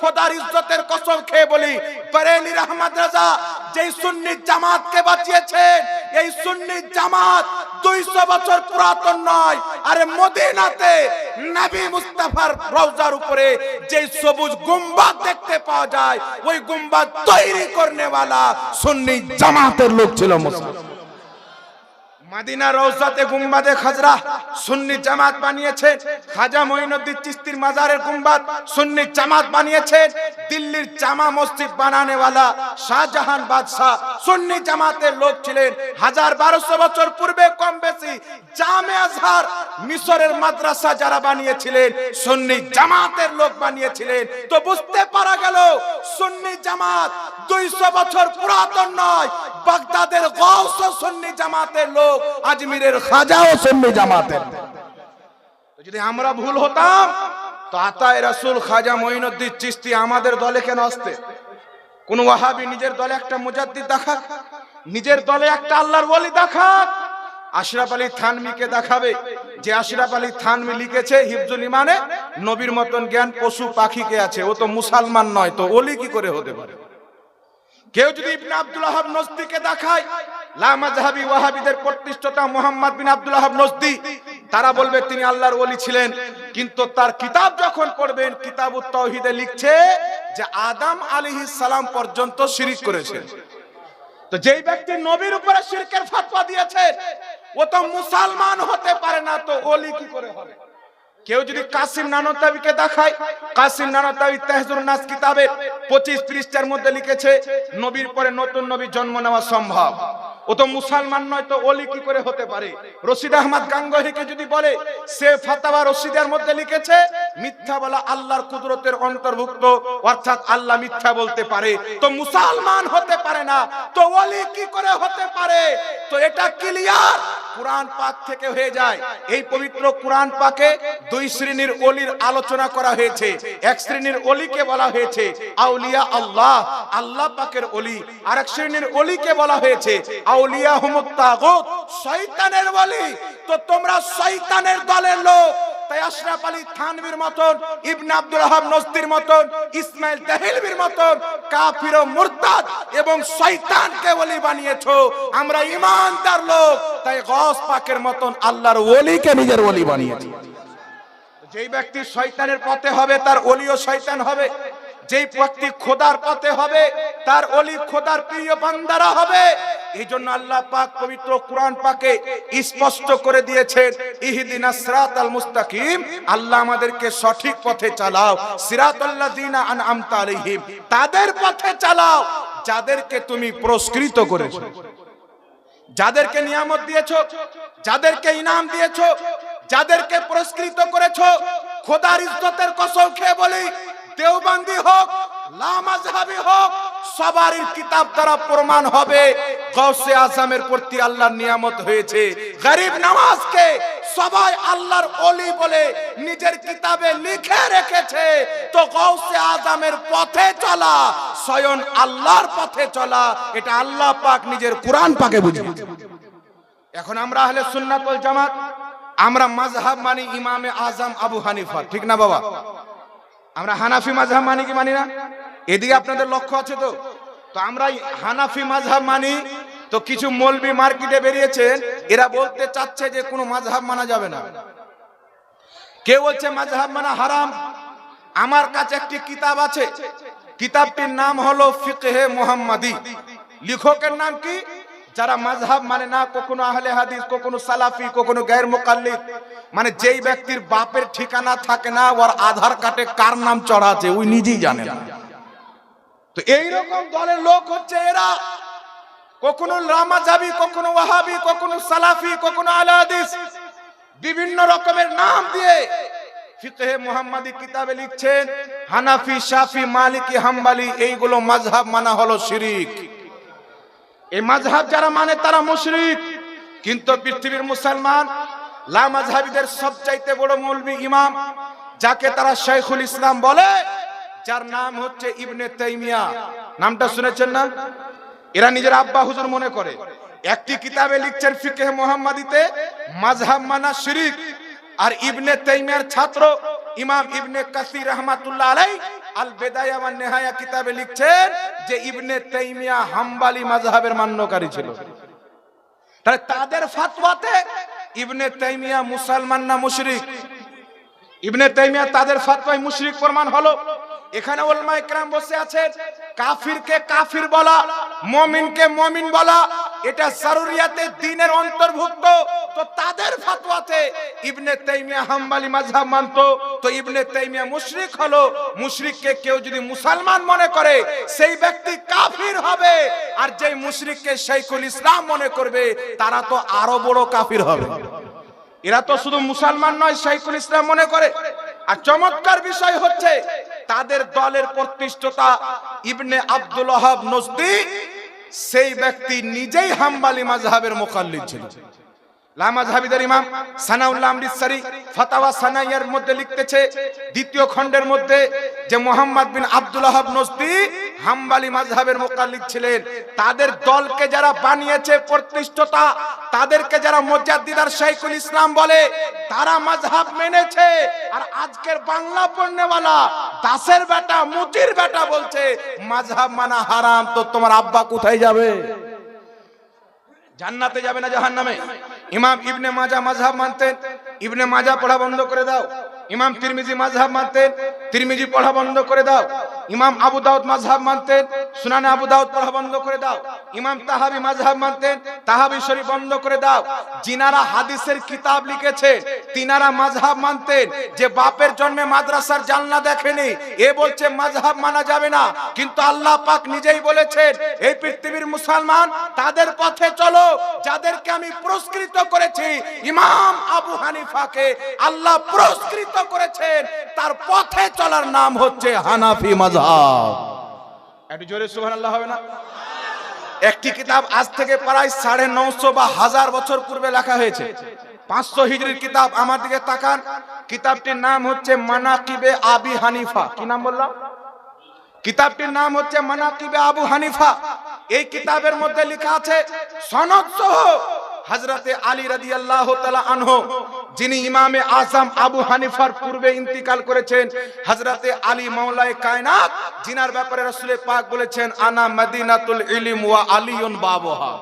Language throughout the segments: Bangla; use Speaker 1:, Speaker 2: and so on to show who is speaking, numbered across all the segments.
Speaker 1: খোদার ইজ্জতের কসম খেয়ে বলি, বরেলির আহমদ রাজা যেই সুন্নি জামাতকে বাঁচিয়েছেন, এই সুন্নি জামাত 200 বছর পুরাতন নয়। আরে মদিনাতে নবী মুস্তাফার রওজার উপরে যে সবুজ গুম্বাদ দেখতে পাওয়া যায়, ওই গুম্বাদ তৈরি করনে वाला সুন্নি জামাতের লোক ছিল মুসলমান। মদিনা রওজাতে গুম্বাদে খাজরা সুন্নি জামাত বানিয়েছে। খাজা মঈনুদ্দিন চিশতির মাজারের গুম্বাদ সুন্নি জামাত বানিয়েছে। দিল্লির জামা মসজিদ বানানে वाला শাহজাহান বাদশাহ সুন্নি জামাতের লোক ছিলেন। 1200 বছর পূর্বে কম বেশি জামে আজহার মিশরের মাদ্রাসা যারা বানিয়েছিলেন সুন্নি জামাতের লোক বানিয়েছিলেন। তো বুঝতে পারা গেল সুন্নি জামাত 200 বছর পুরাতন নয়। বাগদাদের গাউস সুন্নি জামাতের লোক, আজমিরের খাজাও সুন্নি জামাতের। যদি আমরা ভুল হতাম তো আতায়ে রাসূল খাজা মঈনুদ্দিন চিশতি আমাদের দলে কেন আসতে? কোন ওয়াহাবি নিজের দলে একটা মুজাদ্দিদ দেখাক, নিজের দলে একটা আল্লাহর ওলি দেখাক। আশরাফ আলী থানভীকে দেখাবে যে আশরাফ আলী থানভী লিখেছে হিফজুল ইমানে নবীর মতন জ্ঞান পশু পাখিকে আছে, ও তো মুসলমান নয়, তো ওলি কি করে হতে পারে? কেউ যদি ইবনে আব্দুল ওয়াহাব নজদীকে দেখায়, লা মাযহাবি ওয়াহাবিদের প্রতিষ্ঠাতা মুহাম্মদ বিন আব্দুল ওয়াহাব নজদী, তারা বলবে তিনি আল্লাহর ওলি ছিলেন। কিন্তু তার কিতাব যখন পড়বেন, কিতাবুত তাওহীদে লিখছে যে আদম আলাইহিস সালাম পর্যন্ত শিরক করেছেন। তো যেই ব্যক্তি নবীর উপরে শিরকের ফতোয়া দিয়েছে ও তো মুসলমান হতে পারে না, তো ওলি কি করে হবে? কেউ যদি কাসিম নানতাবিকে দেখায়, কাসিম নানতাবি তাহজুরুন নাস কিতাবে 25 পৃষ্ঠার মধ্যে লিখেছে নবীর পরে নতুন নবী জন্ম নেওয়া সম্ভব, ও তো মুসলমান নয়, তো ওলি কি করে হতে পারে? রশিদ আহমদ গাঙ্গোহীকে যদি বলে সে ফাতাওয়া রশিদের মধ্যে লিখেছে মিথ্যা বলা আল্লাহর কুদরতের অন্তর্ভুক্ত, অর্থাৎ আল্লাহ মিথ্যা বলতে পারে, তো মুসলমান হতে পারে না, তো ওলি কি করে হতে পারে? তো এটা ক্লিয়ার কুরআন পাক থেকে হয়ে যায়। এই পবিত্র কুরআন পাকে দুই শ্রেণীর ওলির আলোচনা করা হয়েছে। এক শ্রেণীর ওলিকে বলা হয়েছে আউলিয়া আল্লাহ, আল্লাহ পাকের ওলি। আর এক শ্রেণীর ওলিকে বলা হয়েছে আউলিয়া হুমুত তাগুত, শয়তানের ওলি। তো তোমরা শয়তানের দলের লোক। তাই আশরাফ আলী থানভীর মতন, ইবনে আব্দুল ওয়াহাব নজদীর মতন, ইসমাইল দেহলভির মতন কাফির ও মুরতাদ এবং শয়তানকে ওলি বানিয়েছো। আমরা ঈমানদার লোক, তাই গাউস পাকের মতন আল্লাহর ওলিকে নিজের ওলি বানিয়েছি। যেই ব্যক্তি শয়তানের পথে হবে তার ওলিও শয়তান হবে, যেই ব্যক্তি খোদার পথে হবে তার ওলি খোদার প্রিয় বান্দারা হবে। এই জন্য আল্লাহ পাক পবিত্র কুরআন পাকে স্পষ্ট করে দিয়েছেন ইহদিনাস সিরাতাল মুস্তাকিম, আল্লাহ আমাদেরকে সঠিক পথে চালাও। সিরাতাল্লাযিনা আনআমতা আলাইহিম, তাদের পথে চালাও যাদেরকে তুমি পুরস্কৃত করেছো, যাদেরকে নিয়ামত দিয়েছো, যাদেরকে ইনাম দিয়েছো, যাদেরকে পুরস্কৃত করেছো। খোদার ইজ্জতের কসম খেয়ে বলি, দেওবন্দি হোক, লা মাযহাবি হোক, সবারই কিতাব দ্বারা প্রমাণ হবে গাউসে আজমের প্রতি আল্লাহর নিয়ামত হয়েছে। গরিব নামাজকে সবাই আল্লাহর ওলি বলে নিজের কিতাবে লিখে রেখেছে। তো গাউসে আজমের পথে চলা, স্বয়ং আল্লাহর পথে চলা, এটা আল্লাহ পাক নিজের কুরআন পাকে বুঝিয়েছে। এখন আমরা আহলে সুন্নাত ওয়াল জামাত, আমরা মাযহাব মানি ইমামে আজম আবু হানিফা, ঠিক না বাবা? আমরা হানাফি মাযহাব মানি কি মানি না? এদিকে আপনাদের লক্ষ্য আছে তো? তো আমরা হানাফি মাযহাব মানি। তো কিছু মৌলবি মার্কেটে বেরিয়েছেন, এরা বলতে চাচ্ছে যে কোনো মাযহাব মানা যাবে না। কেউ বলছে মাযহাব মানা হারাম। আমার কাছে একটি কিতাব আছে, কিতাবটির নাম হলো ফিকহে মুহাম্মাদি। লেখকের নাম কি? যারা মাযহাব মানে না, কখনো আহলে হাদিস, কখনো সালাফি, কখনো গায়র মুকাল্লিদ, মানে যেই ব্যক্তির বাপের ঠিকানা থাকে না, ওর আধার কার্ডে কার নাম চড়া আছে ওই নিজেই জানে না। তো এইরকম দলের লোক হচ্ছে এরা, কখনো লামাযাবি, কখনো ওয়াহাবি, কখনো সালাফি, কখনো আহলে হাদিস, বিভিন্ন রকমের নাম দিয়ে ফিকহে মুহাম্মাদি কিতাবে লিখছেন হানাফি, শাফি, মালিকি, হাম্বলি, এইগুলো মাযহাব মানা হলো শিরক। এই মাযহাব যারা মানে তারা মুশরিক। কিন্তু পৃথিবীর মুসলমান লা মাযহাবিদের সবচাইতে বড় মৌলবি ইমাম, যাকে তারা শাইখুল ইসলাম বলে, যার নাম হচ্ছে ইবনে তাইমিয়া। নামটা শুনেছেন না? এরা নিজের আব্বা হুজুর মনে করে। একটি কিতাবে লিখছেন ফিকহে মুহাম্মাদিতে মাযহাব মানা শিরক। আর ইবনে তাইমিয়ার ছাত্র ইমাম ইবনে কাসির রাহমাতুল্লাহ আলাইহি আল বেদায়া ওয়ান নেহায়া কিতাবে লিখছেন যে ইবনে তাইমিয়া হাম্বলি মাযহাবের মান্যকারী ছিল। তাহলে তাদের ফতোয়াতে ইবনে তাইমিয়া মুসলমান না মুশরিক? ইবনে তাইমিয়া তাদের ফতোয়ায় মুশরিক প্রমাণ হলো। এখানে উলামায়ে কেরাম বসে আছেন, কাফিরকে কাফির বলা, মুমিনকে মুমিন বলা এটা জরুরিয়াতে দ্বীনের অন্তর্ভুক্ত। তো তাদের ফতোয়াতে ইবনে তাইমিয়া হাম্বলি মাযহাব মানতো, তো ইবনে তাইমিয়া মুশরিক হলো। মুশরিককে কেউ যদি মুসলমান মনে করে সেই ব্যক্তি কাফির হবে, আর যেই মুশরিককে শাইখুল ইসলাম মনে করবে তারা তো আরো বড় কাফির হবে। এরা তো শুধু মুসলমান নয়, শাইখুল ইসলাম মনে করে। আর চমৎকার বিষয় হচ্ছে তাদের দলের প্রতিষ্ঠাতা ইবনে আব্দুল ওয়াহাব নজদি, সেই ব্যক্তি নিজেই হাম্বলি মাযহাবের মুকাল্লিদ ছিল। লামাযহাবিদের ইমাম সানাউল্লাহ আমৃতসরি ফাতাওয়া সানাইয়ার মধ্যে লিখতেছে দ্বিতীয় খণ্ডের মধ্যে যে মুহাম্মদ বিন আব্দুল ওয়াহাব নজদি হাম্বলি মাযহাবের মুকাল্লিদ ছিলেন। তাদের দলকে যারা বানিয়েছে প্রতিষ্ঠাতা, তাদেরকে যারা মুজাদ্দিদ আর শাইখুল ইসলাম বলে, তারা মাযহাব মেনেছে। আর আজকের বাংলা পড়নেওয়ালা দাসের বেটা মুচির বেটা বলছে মাযহাব মানা হারাম। তো তোমার আব্বা কোথায় যাবে? জান্নাতে যাবে না জাহান্নামে? ইমাম ইবনে মাজাহ মাযহাব মানতেন, ইবনে মাজাহ পড়া বন্ধ করে দাও। ইমাম তিরমিজি মাযহাব মানতেন, তিরমিজি পড়া বন্ধ করে দাও। ইমাম আবু দাউদ মাযহাব মানতেন, সুনানে আবু দাউদ পড়া বন্ধ করে দাও। ইমাম তাহাবি মাযহাব মানতেন, তাহাবি শরীফ বন্ধ করে দাও। যিনারা হাদিসের কিতাব লিখেছে তিনারা মাযহাব মানতেন যে বাপের জন্মে মাদ্রাসার জানলা দেখেনি, এ বলছে মাযহাব মানা যাবে না। কিন্তু আল্লাহ পাক নিজেই বলেছেন এই পৃথিবীর মুসলমান তাদের পথে চলো যাদেরকে আমি পুরস্কৃত করেছি। ইমাম আবু হানিফাকে আল্লাহ পুরস্কৃত করেছেন, তার পথে চলার নাম হচ্ছে হানাফি মাযহাব। একটু জোরে সুবহানাল্লাহ হবে না? একটি কিতাব আজ থেকে প্রায় 950 বা 1000 বছর পূর্বে লেখা হয়েছে, 500 হিজরির কিতাব। আমার দিকে তাকান, কিতাবটির নাম হচ্ছে মানাকিবে আবি হানিফা। কি নাম বললাম? কিতাবটির নাম হচ্ছে মানাকিবে আবু হানিফা। এই কিতাবের মধ্যে লেখা আছে সনদ সহ হযরতে আলী রাদিয়াল্লাহু তাআলা আনহু, যিনি ইমামে আযম আবু হানিফার পূর্বে ইন্তিকাল করেছেন, হযরতে আলী মাওলায়ে কায়নাত, জিনার ব্যাপারে রাসূল পাক বলেছেন আনা মদিনাতুল ইলম ওয়া আলিয়ুন বাবুহা,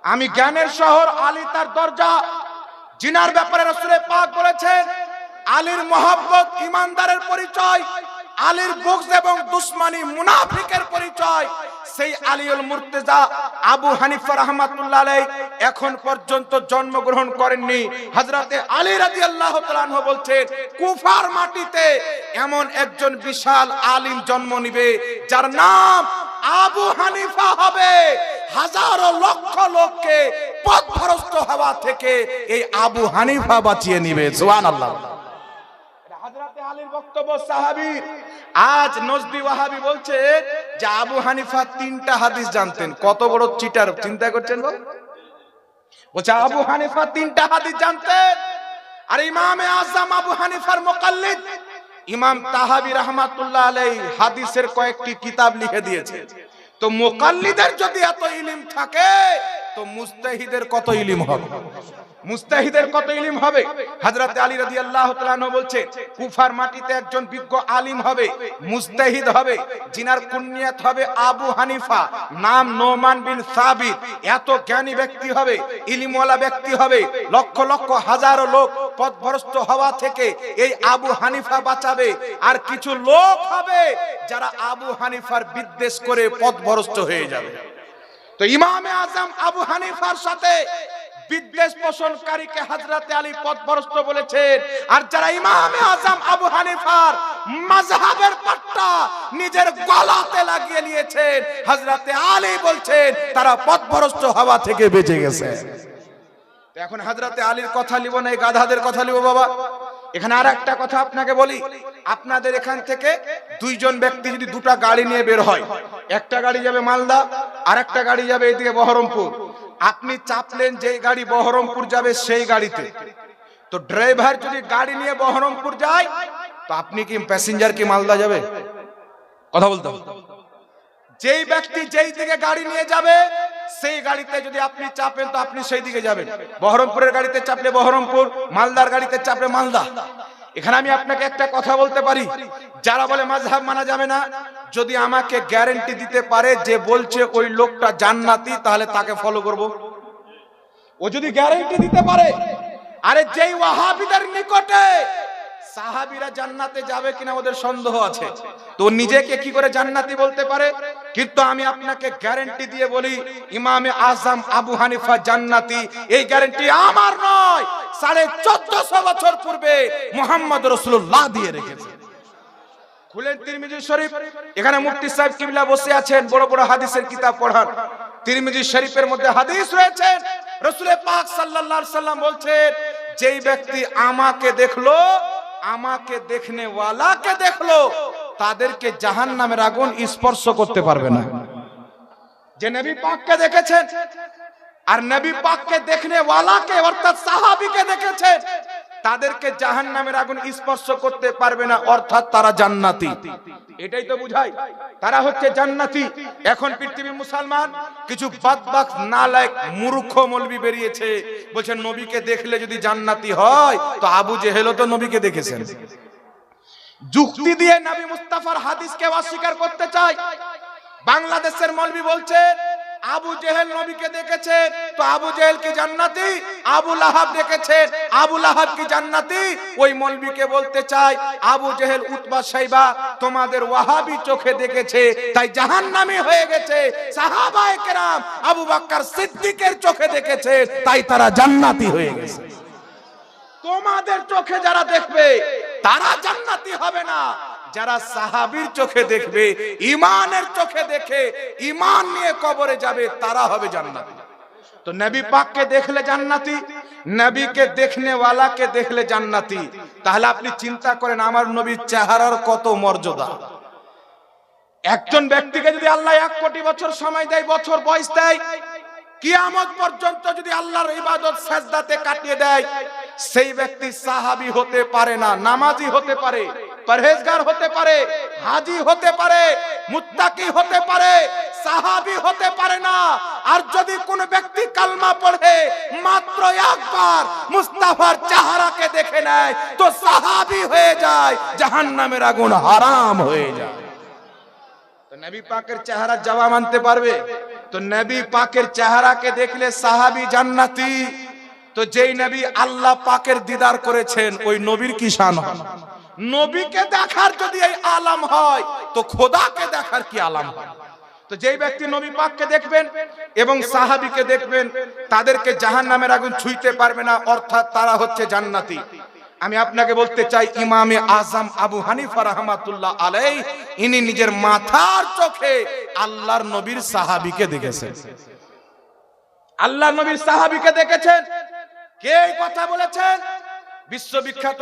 Speaker 1: আমি জ্ঞানের শহর, আলী তার দরজা। জিনার ব্যাপারে রাসূল পাক বলেছেন আলীর মহব্বত ঈমানদারের পরিচয়, আলীর বুগজ এবং দুশমনি মুনাফিকের পরিচয়। সেই আলীউল মুর্তজা আবু হানিফা রাহমাতুল্লাহ আলাইহি এখন পর্যন্ত জন্মগ্রহণ করেননি। হযরতে আলী রাদিয়াল্লাহু তাআলা আনহু বলছেন কুফার মাটিতে এমন একজন বিশাল আলিম জন্ম নিবে যার নাম আবু হানিফা হবে। হাজারো লক্ষ লোককে পথভ্রষ্ট হওয়া থেকে এই আবু হানিফা বাঁচিয়ে নিবে। সুবহানাল্লাহ। হযরতে আলীর বক্তব্য সাহাবী। আজ নজদি ওয়াহাবি বলছে যে আবু হানিফা 3টা হাদিস জানতেন। কত বড় চিটার, চিন্তা করছেন? বলছে আবু হানিফা 3টা হাদিস জানতেন। আর ইমামে আযম আবু হানিফার মুকাল্লিদ ইমাম তাহাবি রাহমাতুল্লাহ আলাইহি হাদিসের কয়েকটি কিতাব লিখে দিয়েছে। তো মুকাল্লিদের যদি এত ইলম থাকে তো মুজতাহিদের কত ইলম হবে? মুজতাহিদের কত ইলম হবে? হযরত আলী রাদিয়াল্লাহু তাআলা আনহু বলছেন কুফার মাটিতে একজন বিজ্ঞ আলিম হবে, মুজতাহিদ হবে, জিনার কুনিয়াত হবে আবু হানিফা, নাম নোমান বিন সাবিত। এত জ্ঞানী ব্যক্তি হবে, ইলমওয়ালা ব্যক্তি হবে, লক্ষ লক্ষ হাজারো লোক পথভ্রষ্ট হওয়া থেকে এই আবু হানিফা বাঁচাবে। আর কিছু লোক হবে যারা আবু হানিফার বিদ্বেষ করে পথভ্রষ্ট হয়ে যাবে। তো ইমামে আযম আবু হানিফার সাথে বিদ্বেষ পোষণকারীকে হযরতে আলী পথভ্রষ্ট বলেছেন। আর যারা ইমামে আযম আবু হানিফার মাযহাবের পাট্টা নিজের গলাতে লাগিয়ে নিয়েছেন, হযরতে আলী বলছেন তারা পথভ্রষ্ট হওয়া থেকে বেঁচে গেছে। এখন হযরতে আলীর কথা লিব না, এই গাধাদের কথা লিব বাবা। এখানে আর একটা কথা আপনাকে বলি, আপনাদের এখান থেকে 2 জন ব্যক্তি যদি 2টা গাড়ি নিয়ে বের হয়, একটা গাড়ি যাবে মালদা আর একটা গাড়ি যাবে এদিকে বহরমপুর। আপনি চাপলেন যে গাড়ি বহরমপুর যাবে সেই গাড়িতে, তো ড্রাইভার যদি গাড়ি নিয়ে বহরমপুর যায় তো আপনি কি প্যাসেঞ্জার কি মালদা যাবে? কথা বলতে হবে। যেই ব্যক্তি যেই দিকে গাড়ি নিয়ে যাবে সেই গাড়িতে যদি আপনি চাপেন তো আপনি সেই দিকে যাবেন। বহরমপুরের গাড়িতে চাপলে বহরমপুর, মালদার গাড়িতে চাপলে মালদা। এখানে আমি আপনাকে একটা কথা বলতে পারি, যারা বলে মাযহাব মানা যাবে না, যদি আমাকে গ্যারান্টি দিতে পারে যে বলছে ওই লোকটা জান্নাতি, তাহলে তাকে ফলো করব। ও যদি গ্যারান্টি দিতে পারে, আরে যেই ওয়াহাবিদের নিকটে সাহাবীরা জান্নাতে যাবে কিনা ওদের সন্দেহ আছে, তো নিজেকে কি করে জান্নাতি বলতে পারে? কিন্তু আমি আপনাকে গ্যারান্টি দিয়ে বলি, ইমামে আজম আবু হানিফা জান্নাতি, এই গ্যারান্টি আমার নয়, 1450 বছর পূর্বে মুহাম্মদ রাসূলুল্লাহ দিয়ে রেখেছে। খুলেন তিরমিজি শরীফ, এখানে মুফতি সাহেব কিবলা বসে আছেন, বড় বড় হাদিসের কিতাব পড়ান। তিরমিজি শরীফের মধ্যে হাদিস রয়েছে, রাসূল পাক সাল্লাল্লাহু আলাইহি সাল্লাম বলছেন, যেই ব্যক্তি আমাকে দেখলো, আমাকে দেখনে ওয়ালাকে দেখলো, তাদেরকে জাহান্নামের আগুন স্পর্শ করতে পারবে না। যে নবী পাককে দেখেছেন আর নবী পাককে দেখনে ওয়ালাকে অর্থাৎ সাহাবীকে দেখেছেন, তাদেরকে জাহান্নামের আগুন স্পর্শ করতে পারবে না, অর্থাৎ তারা জান্নাতি। এটাই তো বুঝায় তারা হচ্ছে জান্নাতি। এখন পৃথিবীর মুসলমান কিছু বাদবাক নালায়েক মূর্খ মৌলবি বেরিয়েছে, বলছেন নবীকে দেখলে যদি জান্নাতি হয় তো আবু জেহেলও তো নবীকে দেখেছেন। যুক্তি দিয়ে নবী মুস্তাফার হাদিসকে অস্বীকার করতে চায়। বাংলাদেশের মৌলবি বলছেন আবু জেহেল নবীকে দেখেছেন, তো আবু জেহেল কি জান্নাতি? আবু লাহাব দেখেছেন, আবু লাহাব কি জান্নাতি? ওই মৌলবীকে বলতে চাই, আবু জেহেল উতবা শাইবা তোমাদের ওয়াহাবি চোখে দেখেছে তাই জাহান্নামী হয়ে গেছে, সাহাবায়ে কেরাম আবু বকর সিদ্দিকের চোখে দেখেছে তাই তারা জান্নাতি হয়ে গেছে। তোমাদের চোখে যারা দেখবে তারা জান্নাতি হবে না, যারা সাহাবীর চোখে দেখবে, ঈমানের চোখে দেখে ঈমান নিয়ে কবরে যাবে, তারা হবে জান্নাতি। তো নবী পাককে দেখলে জান্নাতি, নবীকে দেখনে ওয়ালাকে দেখলে জান্নাতি। তাহলে আপনি চিন্তা করেন আমার নবীর চেহারার কত মর্যাদা। একজন ব্যক্তিকে যদি আল্লাহ 1 কোটি বছর সময় দেয়, বছর বয়স দেয়, কিয়ামত পর্যন্ত যদি আল্লাহর ইবাদত সাজদাতে কাটিয়ে দেয়, সেই ব্যক্তি সাহাবী হতে পারে না, নামাজি হতে পারে, পরহেজগার হতে পারে, হাজি হতে পারে, মুত্তাকি হতে পারে, সাহাবী হতে পারে না। আর যদি কোন ব্যক্তি কালমা পড়ে মাত্র একবার মুস্তাফার চেহারাকে দেখে নেয় তো সাহাবী হয়ে যায়, জাহান্নামের আগুন হারাম হয়ে যায়। তো নবী পাকের চেহারা জবাব মানতে পারবে? তো নবী পাকের চেহারাকে দেখলে সাহাবী জান্নাতি। তো যেই নবী আল্লাহ পাকের দিদার করেছেন ওই নবীর কি শান হয়? নবীকে দেখার যদি এই আলাম হয় তো খোদাকে দেখার কি আলাম হয়? তো যেই ব্যক্তি নবী পাককে দেখবেন এবং সাহাবীকে দেখবেন, তাদেরকে জাহান্নামের আগুন ছুঁইতে পারবে না, অর্থাৎ তারা হচ্ছে জান্নাতি। আমি আপনাকে বলতে চাই, ইমামে আজম আবু হানিফা রাহমাতুল্লাহ আলাইহি ইনি নিজের মাথার চোখে আল্লাহর নবীর সাহাবীকে দেখেছেন। আল্লাহর নবীর সাহাবীকে দেখেছেন। কে এই কথা বলেছেন? বিশ্ববিখ্যাত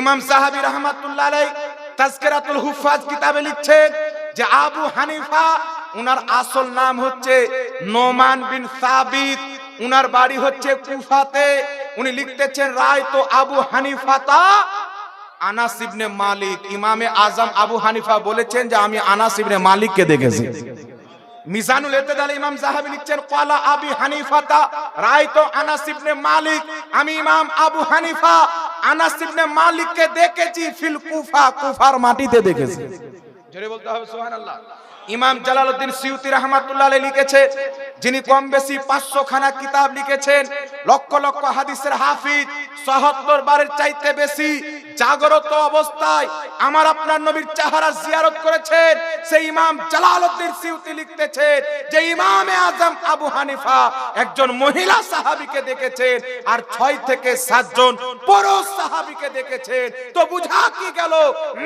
Speaker 1: ইমাম সাহাবী রাহমাতুল্লাহ আলাইহি তাজকিরাতুল হুফাজ কিতাবে লিখছেন যে আবু হানিফা, উনার আসল নাম হচ্ছে নোমান বিন সাবিত, উনার বাড়ি হচ্ছে কুফাতে। উনি লিখতেছেন রায় তো আবু হানিফাতা আনাস ইবনে মালিক। ইমামে আজম আবু হানিফা বলেছেন যে আমি আনাস ইবনে মালিককে দেখেছি। মিজানুল ইতিদাল ইমাম যাহাবী লিখছেন ক্বালা আবি হানিফাতা রায়তু আনাস ইবনে মালিক, আমি ইমাম আবু হানিফা আনাস ইবনে মালিককে দেখেছি ফিল কুফা, কুফার মাটিতে দেখেছি। জোরে বলতে হবে সুবহানাল্লাহ। ইমাম জালালউদ্দিন সিয়ুতি রাহমাতুল্লাহ আলাইহি লিখেছে, যিনি কম বেশি 500 খানা কিতাব লিখেছেন, লক্ষ লক্ষ হাদিসের হাফিজ, ৭৪ বারের চাইতে বেশি জাগ্রত অবস্থায় আমার আপনার নবীর চেহারা জিয়ারত করেছেন, সেই ইমাম জালালউদ্দিন সিয়ুতি লিখতেছেন যে ইমামে আজম আবু হানিফা একজন মহিলা সাহাবীকে দেখেছেন আর 6 থেকে 7 জন পুরুষ সাহাবীকে দেখেছেন। তো বুঝা কি গেল,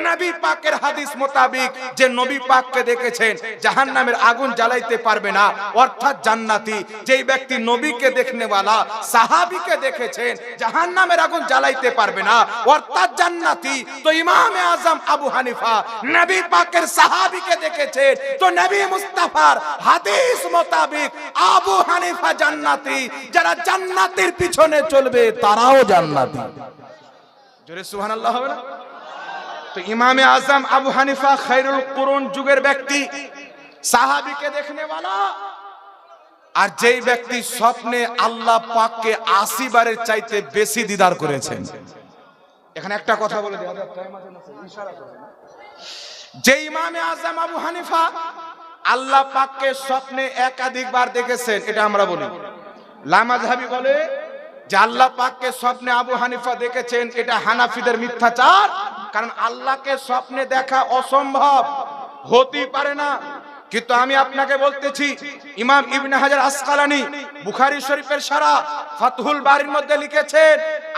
Speaker 1: নবী পাকের হাদিস মোতাবেক যে নবী পাককে দেখেছেন জাহান্নামের আগুন জ্বালাইতে পারবে না, অর্থাৎ জান্নাতি। যেই ব্যক্তি নবীকে দেখনেওয়ালা সাহাবীকে দেখেছেন জাহান্নামের আগুন জ্বালাইতে পারবে না, অর্থাৎ জান্নাতি। তো ইমামে আজম আবু হানিফা নবী পাকের সাহাবীকে দেখেছেন, তো নবী মুস্তাফার হাদিস মোতাবেক আবু হানিফা জান্নাতি। যারা জান্নাতের পিছনে চলবে তারাও জান্নাতি। জোরে সুবহানাল্লাহ হবে না? তো ইমামে আজম আবু হানিফা খায়রুল কুরুন যুগের ব্যক্তি, সাহাবীকে দেখনেওয়ালা। আর যেই ব্যক্তি স্বপ্নে আল্লাহ পাককে 80 বারের চাইতে বেশি দিদার করেছেন, এখানে একটা কথা বলে দেওয়া যে ইমামে আজম আবু হানিফা আল্লাহ পাককে স্বপ্নে একাধিকবার দেখেছেন, এটা আমরা বলি। লামাযহাবী বলে যে আল্লাহ পাককে স্বপ্নে আবু হানিফা দেখেছেন, এটা হানাফিদের মিথ্যাচার, কারণ আল্লাহকে স্বপ্নে দেখা অসম্ভব, হতেই পারে না। কিন্তু আমি আপনাকে বলতেছি, ইমাম ইবনে হাজার আসকালানী বুখারী শরীফের শারা ফাতহুল বারীর মধ্যে লিখেছেন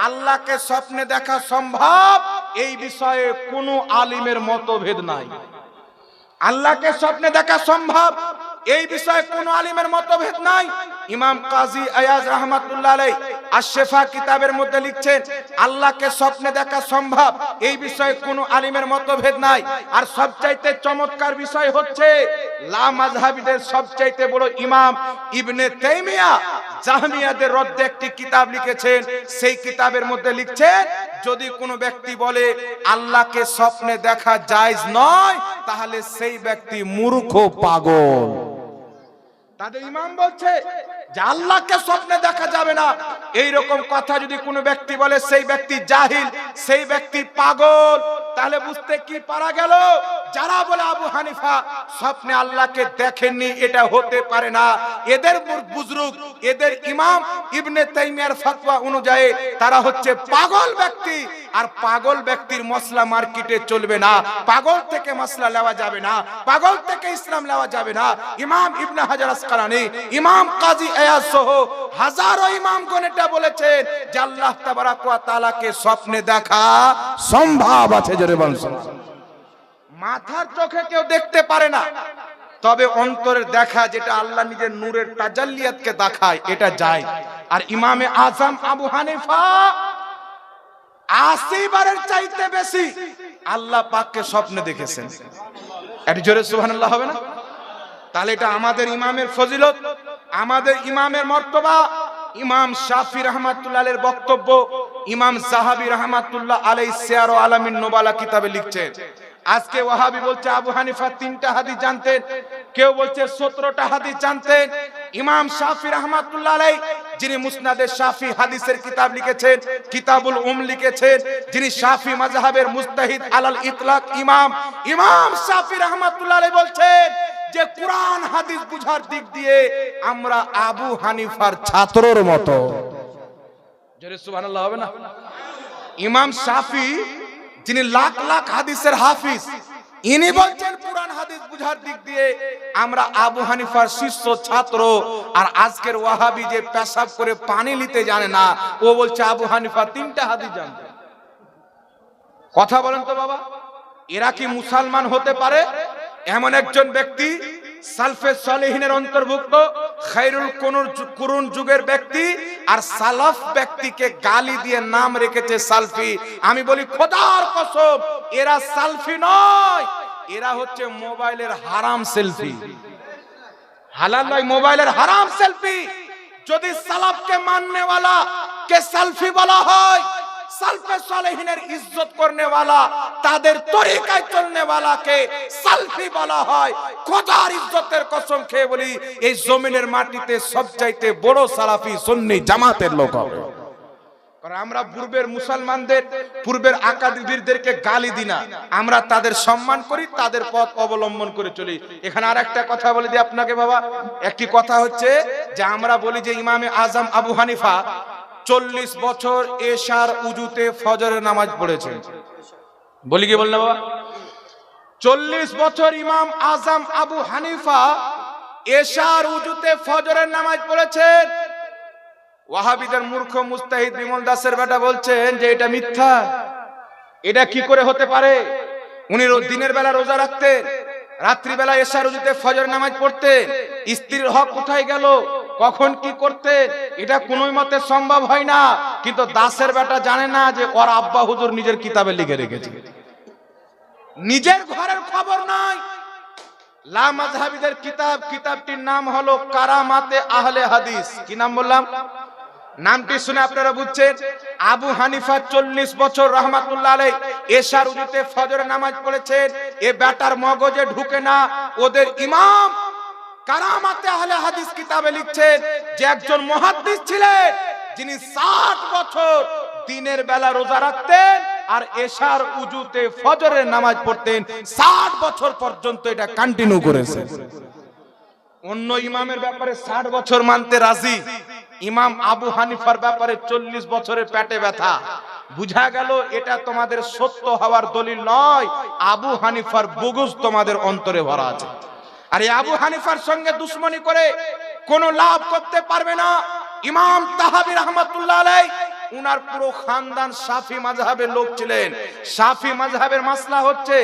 Speaker 1: আল্লাহকে স্বপ্নে দেখা সম্ভব, এই বিষয়ে কোনো আলিমের মতভেদ নাই। আল্লাহকে স্বপ্নে দেখা সম্ভব, এই বিষয়ে কোনো আলিমের মতভেদ নাই। ইমাম কাজী আয়াজ রাহমাতুল্লাহ আলাইহি আশ-শিফা কিতাবের মধ্যে লিখছেন আল্লাহকে স্বপ্নে দেখা সম্ভব, এই বিষয়ে কোনো আলিমের মতভেদ নাই। আর সবচাইতে চমৎকার বিষয় হচ্ছে লামাযহাবীদের সবচাইতে বড় ইমাম ইবনে তাইমিয়া জাহমিয়াদের রদ্দে একটি কিতাব লিখেছেন, সেই কিতাবের মধ্যে লিখছেন যদি কোনো ব্যক্তি বলে আল্লাহকে স্বপ্নে দেখা জায়েজ নয়, তাহলে সেই ব্যক্তি মূর্খ, পাগল। তাদের ইমাম বলছে যে আল্লাহকে স্বপ্নে দেখা যাবে না, এই রকম কথা যদি কোনো ব্যক্তি বলে সেই ব্যক্তি জাহিল, সেই ব্যক্তি পাগল। তাহলে বুঝতে কি পারা গেল, যারা বলে আবু হানিফা স্বপ্নে আল্লাহকে দেখেননি, এটা হতে পারে না, এদের বুজরুগ, এদের ইমাম ইবনে তাইমিয়ার ফতোয়া অনুযায়ী তারা হচ্ছে পাগল ব্যক্তি। আর পাগল ব্যক্তির মসলা মার্কেটে চলবে না, পাগল থেকে মসলা নেওয়া যাবে না, পাগল থেকে ইসলাম নেওয়া যাবে না। ইমাম ইবনে হাজার আসকালানী, ইমাম কাজী আয়াজ সহ হাজারো ইমামগণ এটা বলেছেন যে আল্লাহ তাবারাক ওয়া তাআলাকে স্বপ্নে দেখা সম্ভব আছে। জোরে বলুন সুবহানাল্লাহ। মাথার চোখে কেউ দেখতে পারে না, তবে অন্তরের দেখা, যেটা আল্লাহ নিজের নূরের তাজাল্লিয়াতকে দেখায়, এটা যায়। আর ইমামে আজম আবু হানিফা ৮০ বারের চাইতে বেশি আল্লাহ পাককে স্বপ্নে দেখেছেন। একটু জোরে সুবহানাল্লাহ হবে না? তাহলে এটা আমাদের ইমামের ফজিলত, আমাদের ইমামের মর্তবা। ইমাম শাফি রাহমাতুল্লাহ আলাইহির বক্তব্য ইমাম যাহাবী রাহমাতুল্লাহ আলাইহি সিয়ার ও আলামিন নুবালা কিতাবে লিখছেন। আজকে ওয়াহাবি বলছে আবু হানিফা ৩টা হাদিস জানতেন, কেউ বলছে ১৭টা হাদিস জানতেন। ইমাম শাফি রাহমাতুল্লাহ আলাইহি যিনি মুসনাদে শাফি হাদিসের কিতাব লিখেছেন, কিতাবুল লিখেছেন, যিনি শাফি মাযহাবের মুজতাহিদ আলাল ইতলাক ইমাম, ইমাম শাফি রাহমাতুল্লাহ আলাইহি বলছেন যে কুরআন হাদিস বুঝার দিক দিয়ে আমরা আবু হানিফার ছাত্রর মতো। জোরে সুবহানাল্লাহ হবে না? ইমাম শাফি যিনি লাখ লাখ হাদিসের হাফিজ, ইনি বলছেন কুরআন হাদিস বুঝার দিক দিয়ে আমরা আবু হানিফার শিষ্য ছাত্র। আর আজকের ওয়াহাবি যে পেশাব করে পানি নিতে জানে না, ও বলছে আবু হানিফা ৩টা হাদিস জানতে। কথা বলেন তো বাবা, এরা কি মুসলমান হতে পারে? এমন একজন ব্যক্তি সালফে সালেহিনের অন্তর্ভুক্ত খায়রুল কুরুন যুগের ব্যক্তি, আর সালাফ ব্যক্তিকে গালি দিয়ে নাম রেখেছে সালফি। আমি বলি খোদার কসম, এরা সালফি নয়, এরা হচ্ছে মোবাইলের হারাম সেলফি। হালাল নয়, মোবাইলের হারাম সেলফি। যদি সালাফকে মাননে वाला কে সালফি বলা হয়, সালফে সালেহিনের ইজ্জত করনে वाला, তাদের তরিকায় চলনে वाला কে সালফি বলা হয়। খোদার ইজ্জতের কসম খেয়ে বলি, এই জমিনের মাটিতে সবচাইতে বড় সালাফি সুন্নি জামাতের লোক হবে। কারণ আমরা পূর্বের মুসলমানদের, পূর্বের আকাদিরদেরকে গালি দিই না, আমরা তাদের সম্মান করি, তাদের পথ অবলম্বন করে চলি। এখানে আর একটা কথা বলে দিই আপনাকে বাবা, একটি কথা হচ্ছে যে আমরা বলি যে ইমামে আজম আবু হানিফা ৪০ বছর এশার উজুতে ফজরের নামাজ পড়েছেন। বলি কি বললেন বাবা? ৪০ বছর ইমাম আজম আবু হানিফা এশার উজুতে ফজরের নামাজ পড়েছেন। ওয়াহাবিদের মূর্খ মুস্তাহিদ বিমল দাসের বেটা বলছেন যে এটা মিথ্যা, এটা কি করে হতে পারে? উনি দিনের বেলা রোজা রাখতেন, রাত্রি বেলা এশার উজুতে ফজরের নামাজ পড়তেন, স্ত্রীর হক কোথায় গেল, কখন কি করতে, এটা কোনোই মতে সম্ভব হয় না। কিন্তু দাসের বেটা জানে না যে ওর আব্বা হুজুর নিজের কিতাবে লিখে রেখেছে, নিজের ঘরের খবর নাই। লামাযহাবীদের কিতাব, কিতাবটির নাম হলো কারামাতে আহলে হাদিস। কি নাম বললাম? নামটি শুনে আপনারা বুঝছেন। আবু হানিফা ৪০ বছর রাহমাতুল্লাহ আলাইহি এশার উজুতে ফজরের নামাজ পড়েছেন, এ বেটার মগজে ঢুকে না। ওদের ইমাম কারামাতে আহলে হাদিস কিতাবে লিখছেন যে একজন মুহাদ্দিস ছিলেন যিনি ৬০ বছর দিনের বেলা রোজা রাখতেন, আর এশার উজুতে ফজরের নামাজ পড়তেন। 60 বছর পর্যন্ত এটা কন্টিনিউ করেছে। অন্য ইমামের ব্যাপারে 60 বছর মানতে রাজি, ইমাম আবু হানিফার ব্যাপারে 40 বছরের পেটে ব্যথা। বুঝা গেল এটা তোমাদের সত্য হওয়ার দলিল নয়, আবু হানিফার বুগুজ তোমাদের অন্তরে ভরা আছে। আর এই আবু হানিফার সঙ্গে দুশ্মনী করে কোনো লাভ করতে পারবে না। ইমাম তাহাবী রাহমাতুল্লাহ আলাইহি উনার পুরো খানদান শাফি মাযহাবের লোক ছিলেন। শাফি মাযহাবের মাসলা হচ্ছে,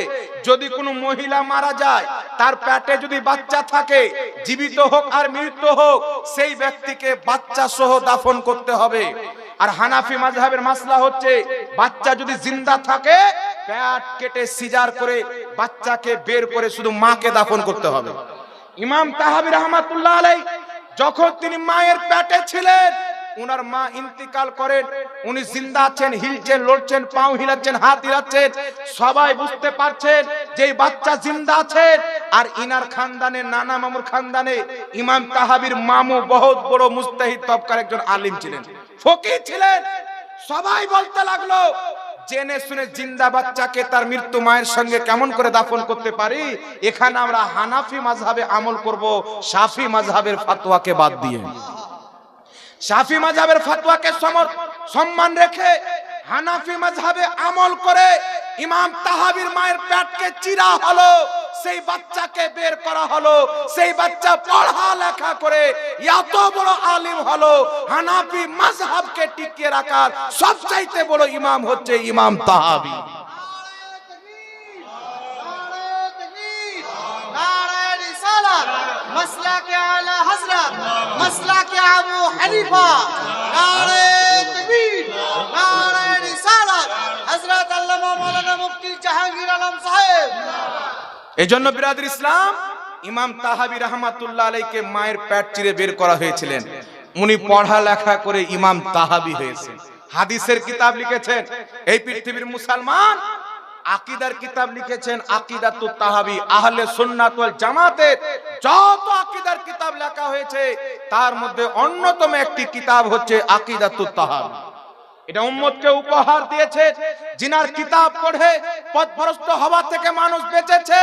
Speaker 1: যদি কোনো মহিলা মারা যায়, তার পেটে যদি বাচ্চা থাকে, জীবিত হোক আর মৃত হোক, সেই ব্যক্তিকে বাচ্চা সহ দাফন করতে হবে। আর হানাফি মাযহাবের মাসলা হচ্ছে, বাচ্চা যদি জিন্দা থাকে, পেট কেটে সিজার করে বাচ্চাকে বের করে শুধু মাকে দাফন করতে হবে। ইমাম তাহাবী রাহমাতুল্লাহ আলাইহি যখন তিনি মায়ের পেটে ছিলেন, উনার মা ইন্তিকাল করেন, উনি জিন্দা আছেন, হিলছেন, লড়ছেন, পাও হিলাচ্ছেন, হাত হিলাচ্ছেন, সবাই বুঝতে পারছেন যে বাচ্চা জিন্দা আছে। আর ইনার খানদানে, নানা মামুর খানদানে ইমাম তাহাবীর মামু বহুত বড় মুজতাহিদ তবকার একজন আলিম ছিলেন, ফকিহ ছিলেন। সবাই বলতে লাগলো, জেনে শুনে জিন্দা বাচ্চাকে তার মৃত্যু মায়ের সঙ্গে কেমন করে দাফন করতে পারি? এখানে আমরা হানাফি মাযহাবে আমল করব, শাফি মাযহাবের ফতোয়াকে বাদ দিয়ে। শাফি মাযহাবের ফতোয়াকে সম্মান রেখে হানাফি মাযহাবে আমল করে ইমাম তাহাবীর মায়ের পেটকে চিরা হলো, সেই বাচ্চাকে বের করা হলো, সেই বাচ্চা পড়া লেখা করে এত বড় আলিম হলো। হানাফি মাযহাবকে টিকিয়ে রাখার সবচাইতে বড় ইমাম হচ্ছে ইমাম তাহাবী।
Speaker 2: مسلك اعلى حضرت مسلك ابو حنیفہ نعرہ تکبیر نعرہ رسالت حضرت علامہ مولانا মুফতি জাহাঙ্গীর আলম সাহেব।
Speaker 1: এজন্য বিরাদর ইসলাম, ইমাম তাহাবী রাহমাতুল্লাহ আলাইহিকে মায়ের পেট চিরে বের করা হয়েছিলেন। উনি পড়া লেখা করে ইমাম তাহাবী হয়েছেন, হাদিসের কিতাব লিখেছেন। এই পৃথিবীর মুসলমান আকীদার কিতাব লিখেছেন, আকীদাতুত তাহাবী। আহলে সুন্নাত ওয়াল জামাতের যত আকীদার কিতাব লেখা হয়েছে, তার মধ্যে অন্যতম একটি কিতাব হচ্ছে আকীদাতুত তাহাবী। এটা উম্মতকে উপহার দিয়েছে। জিনার কিতাব পড়ে পথভ্রষ্ট হওয়া থেকে মানুষ বেঁচেছে।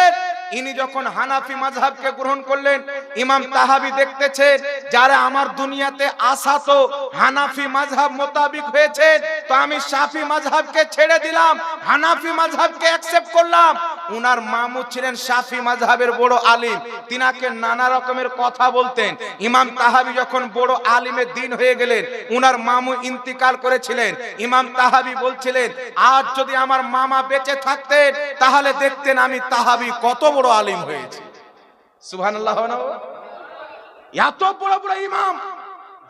Speaker 1: ইনি যখন হানাফি মাযহাবকে গ্রহণ করলেন, ইমাম তাহাবী দেখতেছেন, যারা আমার দুনিয়াতে আসা তো হানাফি মাযহাব মোতাবিক হয়েছে, তো আমি শাফি মাযহাবকে ছেড়ে দিলাম, হানাফি মাযহাবকে অ্যাকসেপ্ট করলাম। উনার মামু ছিলেন শাফি মাযহাবের বড় আলিম, তিনাকে নানা রকমের কথা বলতেন। ইমাম তাহাবী যখন বড় আলিমের দিন হয়ে গেলেন, উনার মামু ইন্তিকাল করেছিলেন। ইমাম তাহাবী বলছিলেন, আজ যদি আমার মামা বেঁচে থাকতেন, তাহলে দেখতেন আমি তাহাবী কত বড় আলিম হয়েছে। সুবহানাল্লাহ। এত বড় বড় ইমাম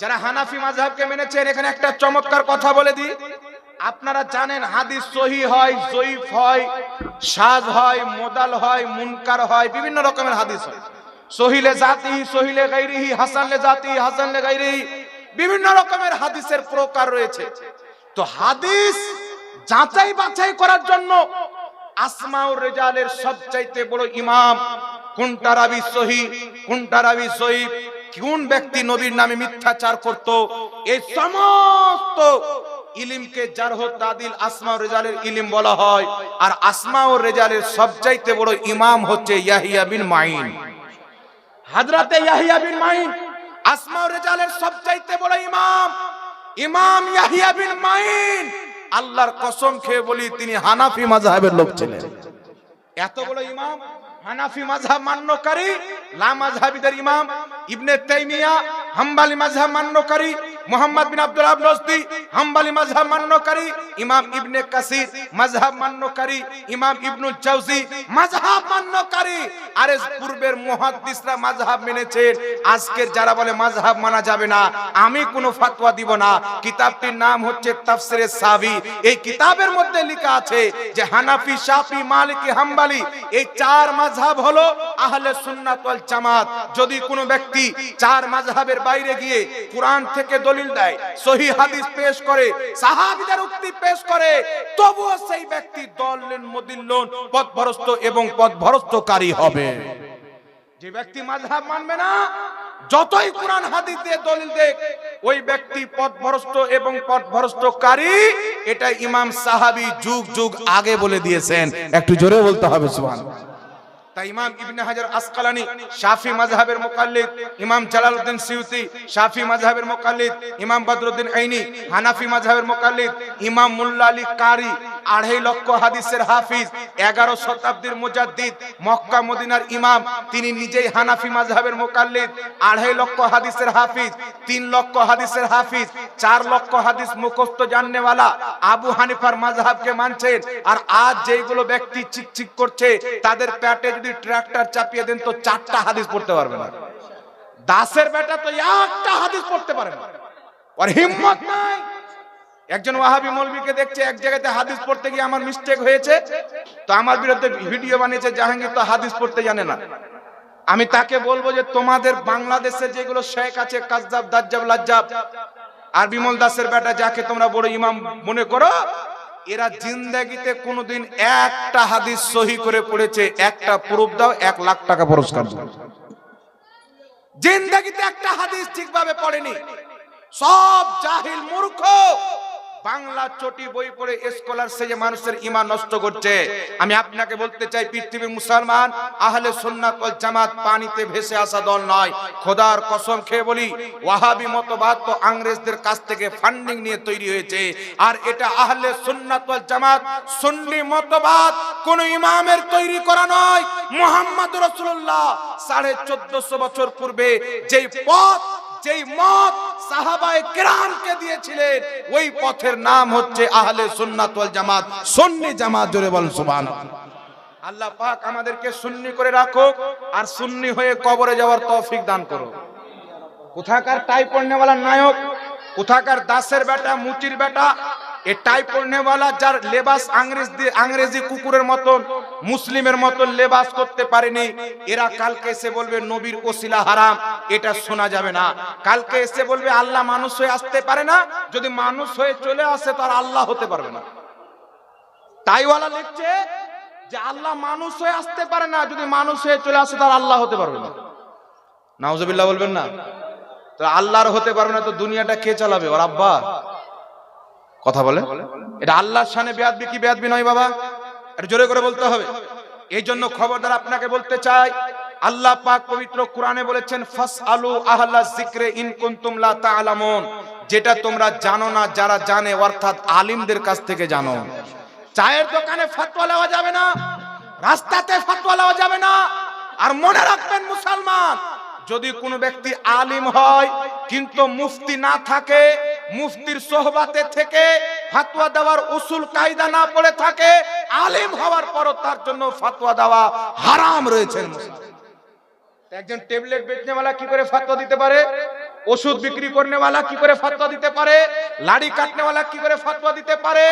Speaker 1: যারা হানাফি মাযহাবকে মেনেছেন। এখানে একটা চমৎকার কথা বলে দিই, আপনারা জানেন হাদিস সহিহ হয়, জয়ীফ হয়, শায হয়, মোদাল হয়, মুনকার হয়, বিভিন্ন রকমের হাদিস হয়। সহিলে জাতিহি, সহিলে গায়রিহি, হাসান লে জাতিহি, হাসান লে গায়রিহি, বিভিন্ন রকমের হাদিসের প্রকার রয়েছে। তো হাদিস যাচাই বাছাই করার জন্য আসমাউর রিজালের সবচাইতে বড় ইমাম, কোনটা রাবী সহিহ, কোনটা রাবী জয়ীফ, কোন ব্যক্তি নবীর নামে মিথ্যাচার করত, এই সমস্ত ইলমকে জারহ তাদিল আসমাউর রিজালের ইলম বলা হয়। আর আসমাউর রিজালের সবচাইতে বড় ইমাম হচ্ছে ইয়াহিয়া বিন মাইন। হযরতে ইয়াহিয়া বিন মাইন আসমাউর রিজালের সবচাইতে বড় ইমাম। ইমাম ইয়াহিয়া বিন মাইন, আল্লাহর কসম খেয়ে বলি, তিনি হানাফি মাযহাবের লোক ছিলেন। এত বড় ইমাম, হানাফি মাযহাব মান্যকারী, লা মাযহাবীদের ইমাম ইবনে তাইমিয়া হাম্বলি মাযহাব মান্যকারী, মুহাম্মদ বিন আব্দুল ওয়াহাব নজদি হাম্বলি মাযহাব মান্যকারী, ইমাম ইবনে কাসির মাযহাব মান্যকারী, ইমাম ইবনুল জাওজি মাযহাব মান্যকারী। আরে পূর্বের মুহাদ্দিসরা মাযহাব মেনেছেন। আজকের যারা বলে মাযহাব মানা যাবে না, আমি কোনো ফতোয়া দিব না। কিতাবটির নাম হচ্ছে তাফসিরে সাবি। এই কিতাবের মধ্যে লেখা আছে যে হানাফি, শাফি, মালিকি, হাম্বলি এই চার মাযহাব হলো আহলে সুন্নাত ওয়াল জামাত। যদি কোনো ব্যক্তি চার মাযহাবের বাইরে গিয়ে কুরআন থেকে দলিল দেয়, সহিহ হাদিস পেশ করে, সাহাবীদের উক্তি পেশ করে, তবুও সেই ব্যক্তি দল্লিন মুদিল্লুন, পথভ্রষ্ট এবং পথভ্রষ্টকারী হবে। যে ব্যক্তি মাযহাব মানবে না, যতই কোরআন হাদিস দিয়ে দলিল দেখ, ওই ব্যক্তি পথভ্রষ্ট এবং পথভ্রষ্টকারী। এটা ইমাম সাহাবী যুগ যুগ আগে বলে দিয়েছেন। একটু জোরে বলতে হবে সুবহানাল্লাহ। তাই ইমাম ইবনে হাজার আসকালানী শাফি মাযহাবের মুকাল্লিদ, ইমাম জালালউদ্দিন সিয়ুতি শাফি মাযহাবের মুকাল্লিদ, ইমাম বদরুদ্দিন আইনি হানাফি মাযহাবের মুকাল্লিদ, ইমাম মুল্লা আলী কারি 2.5 লক্ষ হাদিসের হাফিজ, 11 শতাব্দীর মুজাদ্দিদ, মক্কা মদিনার ইমাম, তিনি নিজেই হানাফি মাযহাবের মুকাল্লিদ, 2.5 লক্ষ হাদিসের হাফিজ, 3 লক্ষ হাদিসের হাফিজ, 4 লক্ষ হাদিস মুখস্থ জাননেওয়ালা আবু হানিফার মাযহাবকে মানছেন। আর আজ যেইগুলো ব্যক্তি চিকচিক করছে, তাদের পেটে যদি ট্রাক্টর চাপিয়ে দেন তো 4টা হাদিস পড়তে পারবে না। দাসের বেটা তো একটা হাদিস পড়তে পারে না, আর হিম্মত নাই। একজন ওয়াহাবি মৌলবীকে দেখছে এক জায়গাতে হাদিস পড়তে গিয়ে আমার মিস্টেক হয়েছে, তো আমার বিরুদ্ধে ভিডিও বানিয়েছে, জাহাঙ্গীর তো হাদিস পড়তে জানে না। আমি তাকে বলবো যে তোমাদের বাংলাদেশে যেগুলো শেখ আছে, কাজ্জাব দাজ্জাব লাজ্জাব আর বিমল দাসের বেটা, যাকে তোমরা বড় ইমাম মনে করো, এরা জিন্দেগিতে কোনোদিন একটা হাদিস সহি করে পড়েছে? একটা প্রুফ দাও, 1 লাখ টাকা পুরস্কার দাও। জিন্দেগিতে একটা হাদিস ঠিকভাবে পড়েনি। সব জাহিল মূর্খ বাংলা চটি বই পড়ে স্কলার সেজে মানুষের ঈমান নষ্ট করছে। আমি আপনাকে বলতে চাই, পৃথিবীর মুসলমান আহলে সুন্নাত ওয়াল জামাত পানিতে ভেসে আসা দল নয়। খোদার কসম খেয়ে বলি, ওয়াহাবি মতবাদ তো ইংরেজদের কাছ থেকে ফান্ডিং নিয়ে তৈরি হয়েছে। আর এটা আহলে সুন্নাত ওয়াল জামাত সুন্নি মতবাদ কোন ইমামের তৈরি করা নয়। মুহাম্মদ রাসূলুল্লাহ 1450 বছর পূর্বে যেই পথ, যেই মত সাহাবায়ে কেরামকে দিয়েছিলেন, ওই পথের নাম হচ্ছে আহলে সুন্নাত ওয়াল জামাত, সুন্নি জামাত। জোরে বলেন সুবহানাল্লাহ। আল্লাহ পাক আমাদেরকে সুন্নি করে রাখো, আর সুন্নি হয়ে কবরে যাওয়ার তৌফিক দান করো। কোথাকার টাই পড়নেওয়ালা নায়ক, কোথাকার দাসের বেটা, মুচির বেটা, এ টাই পড়নেওয়ালা যার লেবাস আংরেজি কুকুরের মতন, মুসলিমের মতন লেবাস করতে পারেনি, এরা কালকে এসে বলবে নবীর ওসিলা হারাম, এটা শোনা যাবে না। কালকে এসে বলবে আল্লাহ মানুষ হয়ে আসতে পারে না, যদি মানুষ হয়ে চলে আসে তার আল্লাহ হতে পারবে না। টাইওয়ালা লিখছে যে আল্লাহ মানুষ হয়ে আসতে পারে না, যদি মানুষ হয়ে চলে আসে তার আল্লাহ হতে পারবে না। নাউজুবিল্লাহ বলবেন না? তো আল্লাহর হতে পারবে না, তো দুনিয়াটা কে চালাবে? ওর আব্বা। কথা বলে, এটা আল্লাহর শানে বেয়াদবি কি বেয়াদবি নয় বাবা? এটা জোরে করে বলতে হবে। এই জন্য খবরদার আপনাকে বলতে চাই, আল্লাহ পাক পবিত্র কোরআনে বলেছেন, ফাসআলু আহলা যিকরি ইন কুনতুম লা তা'লামুন, যেটা তোমরা জানো না, যারা জানে, অর্থাৎ আলিমদের কাছ থেকে জানো। চায়ের দোকানে ফতোয়া লওয়া যাবে না, রাস্তাতে ফতোয়া লওয়া যাবে না। আর মনে রাখবেন মুসলমান, যদি কোনো ব্যক্তি আলিম হয় কিন্তু মুফতি না থাকে, মুফতির সোহবাতে থেকে ফতোয়া দেওয়ার উসুল কায়দা না পড়ে থাকে, আলিম হওয়ার পরও তার জন্য ফতোয়া দেওয়া হারাম রয়েছে। একজন ট্যাবলেট বেচনেওয়ালা কি করে ফতোয়া দিতে পারে? ওষুধ বিক্রি করনেওয়ালা কি করে ফতোয়া দিতে পারে? লাড়ি কাটনেওয়ালা কি করে ফতোয়া দিতে পারে?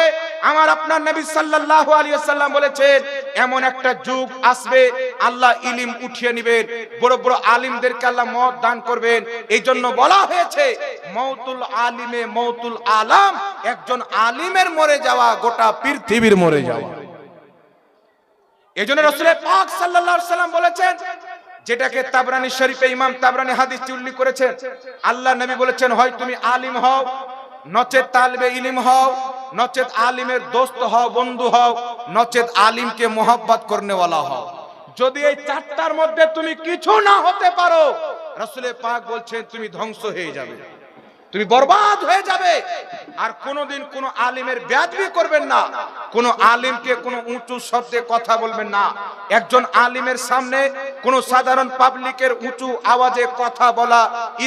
Speaker 1: আমার আপনার নবী সাল্লাল্লাহু আলাইহি ওয়াসাল্লাম বলেছেন, এমন একটা যুগ আসবে আল্লাহ ইলম উঠিয়ে নেবেন, বড় বড় আলিমদেরকে আল্লাহ মওত দান করবেন। এই জন্য বলা হয়েছে, মওতুল আলিমে মওতুল আলাম, একজন আলিমের মরে যাওয়া গোটা পৃথিবীর মরে যাওয়া। এই জন্য রাসূল পাক সাল্লাল্লাহু আলাইহি ওয়াসাল্লাম বলেছেন, যেটাকে তাবরানী শরীফে ইমাম তাবরানী হাদিসটি উল্লেখ করেছেন, আল্লাহ নবী বলেছেন, হয় তুমি আলিম হও, নচেত তালিবে ইলম হও, নচেত আলিমের দোস্ত হও, বন্ধু হও, নচেত আলিমকে মোহাব্বত করনেওয়ালা হও। যদি এই 4টার মধ্যে তুমি কিছু না হতে পারো, রাসূল পাক বলছেন তুমি ধ্বংস হয়ে যাবে, তুমি বরবাদ হয়ে যাবে। আর কোনোদিন কোন আলিমের বেয়াদবি করবেন না, কোন আলিমকে কোন উঁচু শব্দে কথা বলবেন না। একজন আলিমের সামনে কোন সাধারণ পাবলিকের উঁচু আওয়াজে কথা বলা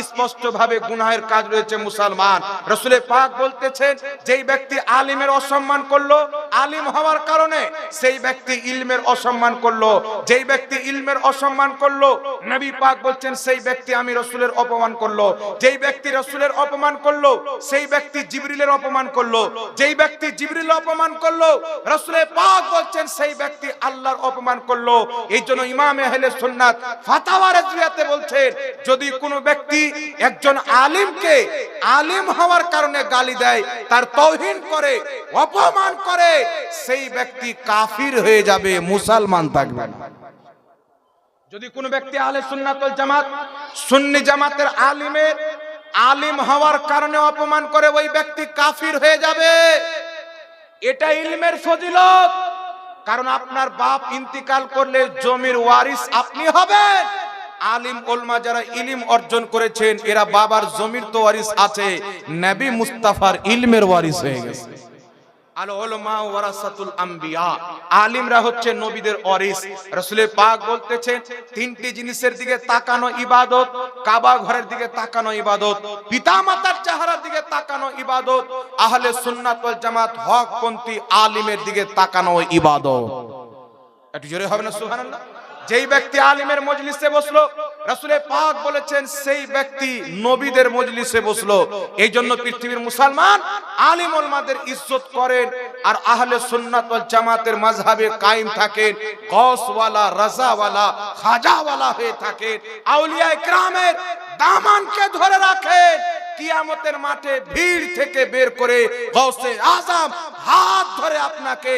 Speaker 1: স্পষ্টভাবে গুনাহের কাজ রয়েছে মুসলমান। রাসূল পাক বলতেছেন, যেই ব্যক্তি আলিমের অসম্মান করলো, আলিম হওয়ার কারণে সেই ব্যক্তি ইলমের অসম্মান করলো। যেই ব্যক্তি ইলমের অসম্মান করলো, নবী পাক বলছেন সেই ব্যক্তি আমি রাসূলের অপমান করলো। যেই ব্যক্তি রাসূলের অপমান করলো, সেই ব্যক্তি জিবরিলের অপমান করলো। যেই ব্যক্তি জিবরিল অপমান করলো, রাসূল পাক বলছেন সেই ব্যক্তি আল্লাহর অপমান করলো। এই জন্য ইমাম আহলে সুন্নাত ফাতাওয়া রাজিয়াতে বলছেন, যদি কোনো ব্যক্তি একজন আলিমকে আলিম হওয়ার কারণে গালি দেয়, তার তাওহীন করে, অপমান করে, সেই ব্যক্তি কাফির হয়ে যাবে, মুসলমান থাকবে না। যদি কোনো ব্যক্তি আহলে সুন্নাত ওয়াল জামাত সুন্নি জামাতের আলিম হওয়ার কারণে অপমান করে, ওই ব্যক্তি কাফির হয়ে যাবে। এটা ইলমের ফজিলত। কারণ আপনার বাপ ইন্তিকাল করলে জমির ওয়ারিস আপনি হবেন। আলিম ওলমা যারা ইলম অর্জন করেছেন এরা বাবার জমির তো ওয়ারিস আছে, নবী মুস্তাফার ইলমের ওয়ারিস হয়ে গেছে। আল উলামা ওয়ারাসাতুল আম্বিয়া, আলিমরা হচ্ছে নবীদের ওয়ারিস। রাসূল পাক বলতেছেন তিনটি জিনিসের দিকে তাকানো ইবাদত, কাবা ঘরের দিকে তাকানো ইবাদত, পিতামাতার চেহারার দিকে তাকানো ইবাদত, আহলে সুন্নাত ওয়াল জামাত হকপন্থী আলিমের দিকে তাকানো ইবাদত। একটু জোরে হবে না সুবহানাল্লাহ? যেই ব্যক্তি আলিমের মজলিসে বসলো, রাসূল পাক বলেছেন সেই ব্যক্তি নবীদের মজলিসে বসলো। এই জন্য পৃথিবীর মুসলমান আলিম ওলামাদের ইজ্জত করেন আর আহলে সুন্নাত ওয়াল জামাতের মাযহাবে কায়েম থাকেন, গওসওয়ালা, রাজাওয়ালা, খাজাওয়ালা হয়ে থাকেন, আউলিয়া ইকরামের দামানকে ধরে রাখেন। কিয়ামতের মাঠে ভিড় থেকে বের করে গওসে আযম হাত ধরে আপনাকে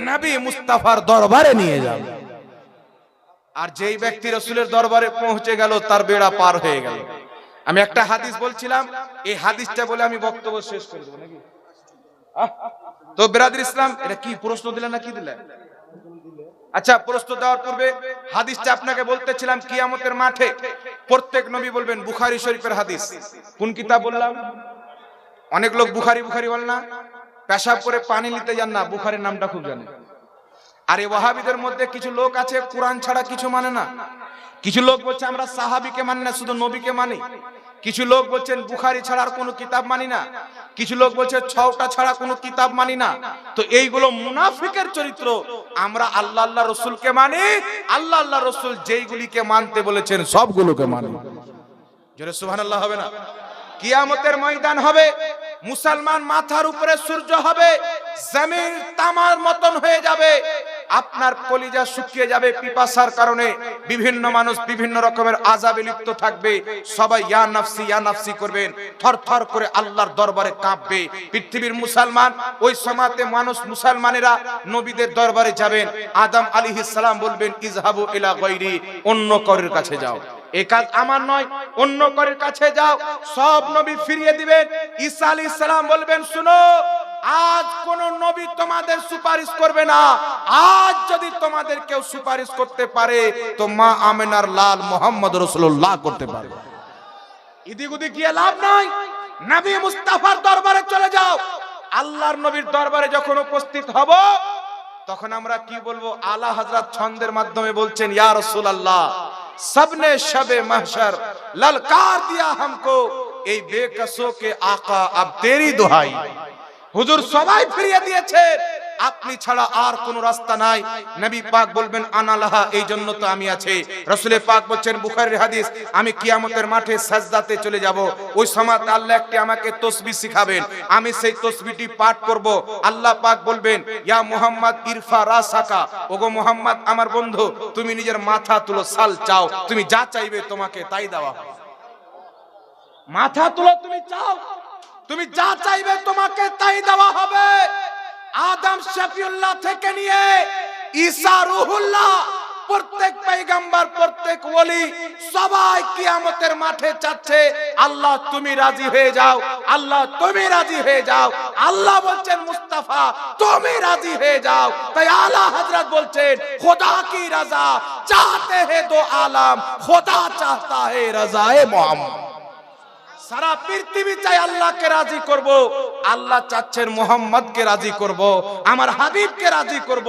Speaker 1: নবী মুস্তাফার দরবারে নিয়ে যাবে। আর যেই ব্যক্তি রাসূলের দরবারে পৌঁছে গেল তার বেড়া পার হয়ে গেল। আমি একটা হাদিস বলছিলাম, এই হাদিসটা বলে আমি বক্তব্য শেষ করে দেব নাকি? তো বিরাদর ইসলাম, এটা কি প্রশ্ন দিলেন না কি দিলেন? আচ্ছা, প্রশ্ন দেওয়ার পূর্বে হাদিসটা আপনাকে বলতেছিলাম, কিয়ামতের মাঠে প্রত্যেক নবী বলবেন, বুখারী শরীফের হাদিস। কোন কিতাব বললাম? অনেক লোক বুখারী বলে না, পেশাব করে পানি নিতে যান না, বুখারীর নামটা খুব জানে। আর এই ওয়াহাবিদের মধ্যে কিছু লোক আছে কোরআন ছাড়া কিছু মানে না। কিছু লোক বলছে আমরা সাহাবীকে মানি না, শুধু নবীকে মানি। কিছু লোক বলছেন বুখারী ছাড়া আর কোনো কিতাব মানি না। কিছু লোক বলছে ছওটা ছাড়া কোনো কিতাব মানি না। তো এইগুলো মুনাফিকের চরিত্র। আমরা আল্লাহ রাসূলকে মানি, আল্লাহ রাসূল যেইগুলিকে মানতে বলেছেন সবগুলোকে মানি। জোরে সুবহানাল্লাহ হবে না? কিয়ামতের ময়দান হবে, মুসলমান মাথার উপরে সূর্য হবে, জমিন তামার মতন হয়ে যাবে, আপনার কলিজা শুকিয়ে যাবে পিপাসার কারণে। বিভিন্ন মানুষ বিভিন্ন রকমের আযাবে লিপ্ত থাকবে, সবাই ইয়া নাফসি করবেন, থরথর করে আল্লাহর দরবারে কাঁপবে। পৃথিবীর মুসলমান ওই সময়তে মানুষ মুসলমানেরা নবীদের দরবারে যাবেন, আদম আলাইহিস সালাম বলবেন ইযহাবু ইলা গায়রি, অন্য কারোর কাছে যাও, এই কাজ আমার নয়, অন্য কারোর কাছে যাও। সব নবী ফিরিয়ে দিবেন। ঈসা আলাইহিস সালাম বলবেন শুনো, আজ কোন নবী তোমাদের সুপারিশ করবে না। আজ যদি তোমাদের কেউ সুপারিশ করতে পারে তো মা আমেনার লাল মুহাম্মদ রাসূলুল্লাহ করতে পারবে। ইদিগুদি গিয়ে লাভ নাই, নবী মুস্তাফার দরবারে চলে যাও। আল্লাহর নবীর দরবারে যখন উপস্থিত হব তখন আমরা কি বলবো? আলা হযরত ছন্দের মাধ্যমে বলছেন, ইয়া রাসূলুল্লাহ सबने शबे महशर ललकार दिया हमको, এই বেকসো কে আকা अब तेरी दुहाई। হুজুর সবাই ফিরিয়ে দিয়েছে, আপনি ছাড়া আর কোন রাস্তা নাই। নবী পাক বলবেন আনালাহা, এই জন্য তো আমি আছি। রাসূল পাক বলেন বুখারীর হাদিস, আমি কিয়ামতের মাঠে সাজদাতে চলে যাব। ওই সময়তে আল্লাহ একটি আমাকে তাসবিহ শিখাবেন, আমি সেই তাসবিহটি পাঠ করব। আল্লাহ পাক বলবেন ইয়া মুহাম্মদ ইরফা রাসাকা, ওগো মুহাম্মদ আমার বন্ধু তুমি নিজের মাথা তুলো, সাল চাও, তুমি যা চাইবে তোমাকে তাই দেওয়া হবে। মাথা তুলো, তুমি চাও, তুমি যা চাইবে তোমাকে তাই দেওয়া হবে। আদম শফিউল্লাহ থেকে নিয়ে ঈসা রূহুল্লাহ, প্রত্যেক পয়গম্বর, প্রত্যেক ওলি সবাই কিয়ামতের মাঠে চাচ্ছে আল্লাহ তুমি রাজি হয়ে যাও, আল্লাহ তুমি রাজি হয়ে যাও। আল্লাহ বলছেন মুস্তাফা তুমি রাজি হয়ে যাও। তাই আলা হযরত বলছেন খোদা কি রাজা চাহতে হে দো আলম, খোদা চাহতা হে রাজায়ে মুহাম্মদ। সারা পৃথিবী চাই আল্লাহকে রাজি করব, আল্লাহ চাচ্ছেন মুহাম্মদকে রাজি করব, আমার হাবিবকে রাজি করব।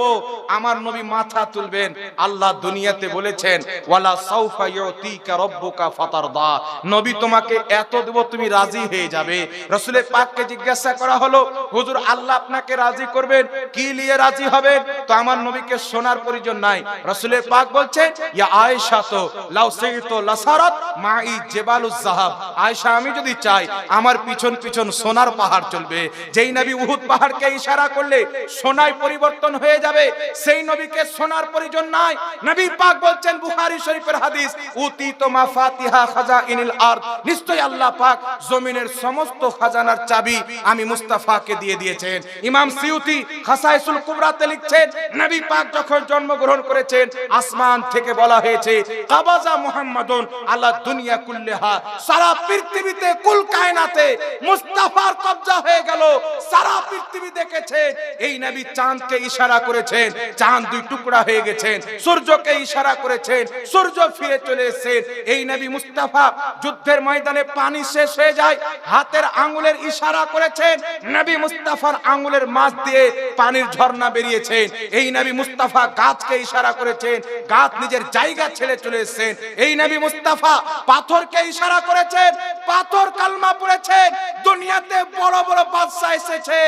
Speaker 1: আমার নবী মাথা তুলবেন। আল্লাহ দুনিয়াতে বলেছেন ওয়ালা সাউফা ইউতিকা রাব্বুকা ফাতারদা, নবী তোমাকে এত দেব তুমি রাজি হয়ে যাবে। রাসূল পাককে জিজ্ঞাসা করা হলো হুজুর আল্লাহ আপনাকে রাজি করবেন, কি নিয়ে রাজি হবেন? তো আমার নবীকে শোনার প্রয়োজন নাই। রাসূল পাক বলছেন ইয়া আয়েশা তো লাউ সাইতু লাসারাত মাই জিবালুজ যাহাব, আয়েশা আমি যদি চাই আমার পিছন পিছন সোনার পাহাড় চলবে। যেই নবী উহুদ পাহাড়কে ইশারা করলে সোনায় পরিবর্তন হয়ে যাবে, সেই নবীকে সোনার প্রয়োজন নাই। নবী পাক বলছেন বুখারী শরীফের হাদিস, উতিতু মাফাতিহা খাজাইনিল আরদ, নিশ্চয়ই আল্লাহ পাক জমিনের সমস্ত খাজানার চাবি আমি মুস্তাফাকে দিয়ে দিয়েছেন। ইমাম সিউতি খাসাইসুল কুবরাতে লিখছেন, নবী পাক যখন জন্মগ্রহণ করেছেন আসমান থেকে বলা হয়েছে কাবাজা মুহাম্মাদুন আলা দুনিয়া কুল্লিহা, সারা পৃথিবীতে কুল কায়নাতে মুস্তাফার কবজা হয়ে গেল। সারা পৃথিবী দেখেছেন এই নবী চাঁদকে ইশারা করেছেন, চাঁদ দুই টুকরা হয়ে গেছেন। সূর্যকে ইশারা করেছেন, সূর্য ফিরে চলে এসেছেন। এই নবী মুস্তাফা যুদ্ধের ময়দানে পানি শেষ হয়ে যায়, হাতের আঙ্গুলের ইশারা করেছেন, নবী মুস্তাফার আঙ্গুলের মাঝ দিয়ে পানির ঝর্ণা বেরিয়েছেন। এই নবী মুস্তাফা গাছকে ইশারা করেছেন, গাছ নিজের জায়গা ছেড়ে চলে এসেছেন। এই নবী মুস্তাফা পাথরকে ইশারা করেছেন, পাথর কালমা পড়েছেন। দুনিয়াতে বড় বড় বাদশা এসেছে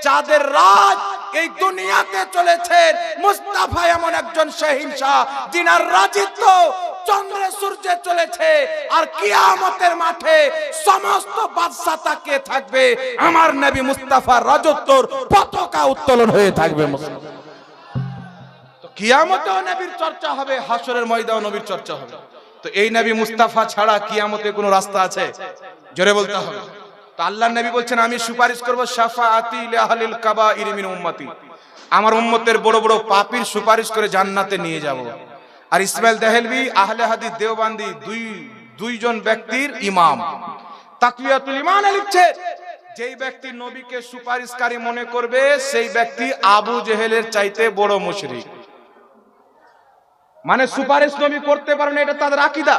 Speaker 1: যাদের রাজ এই দুনিয়াতে চলেছে, মুস্তাফা এমন একজন শাহিনশাহ যিনার রাজত্ব চন্দ্রে সূর্যে চলেছে। আর কিয়ামতের মাঠে সমস্ত বাদশা তাকিয়ে থাকবে, আমার নবী মুস্তাফার রাজত্বর পতাকা উত্তোলন হয়ে থাকবে। তো কিয়ামতেও নবীর চর্চা হবে, হাসরের ময়দানেও নবীর চর্চা হবে। তো এই নবী মুস্তাফা ছাড়া কিয়ামতে কোনো রাস্তা আছে? জোরে বলতে হবে। তো আল্লাহর নবী বলছেন আমি সুপারিশ করব শাফাআতি লিআহলিল কাবাইর মিন উম্মতি, আমার উম্মতের বড় বড় পাপীর সুপারিশ করে জান্নাতে নিয়ে যাব। আর ইসমাইল দেহলভি আহলে হাদিস দেওবন্দি দুইজন ব্যক্তির ইমাম তাকওয়াতুল ঈমানে লিখছে, যেই ব্যক্তি নবীকে সুপারিশকারী মনে করবে সেই ব্যক্তি আবু জেহেলের চাইতে বড় মুশরিক। মানে সুপারিশ নবী করতে পারেন এটা তাদের আকীদা,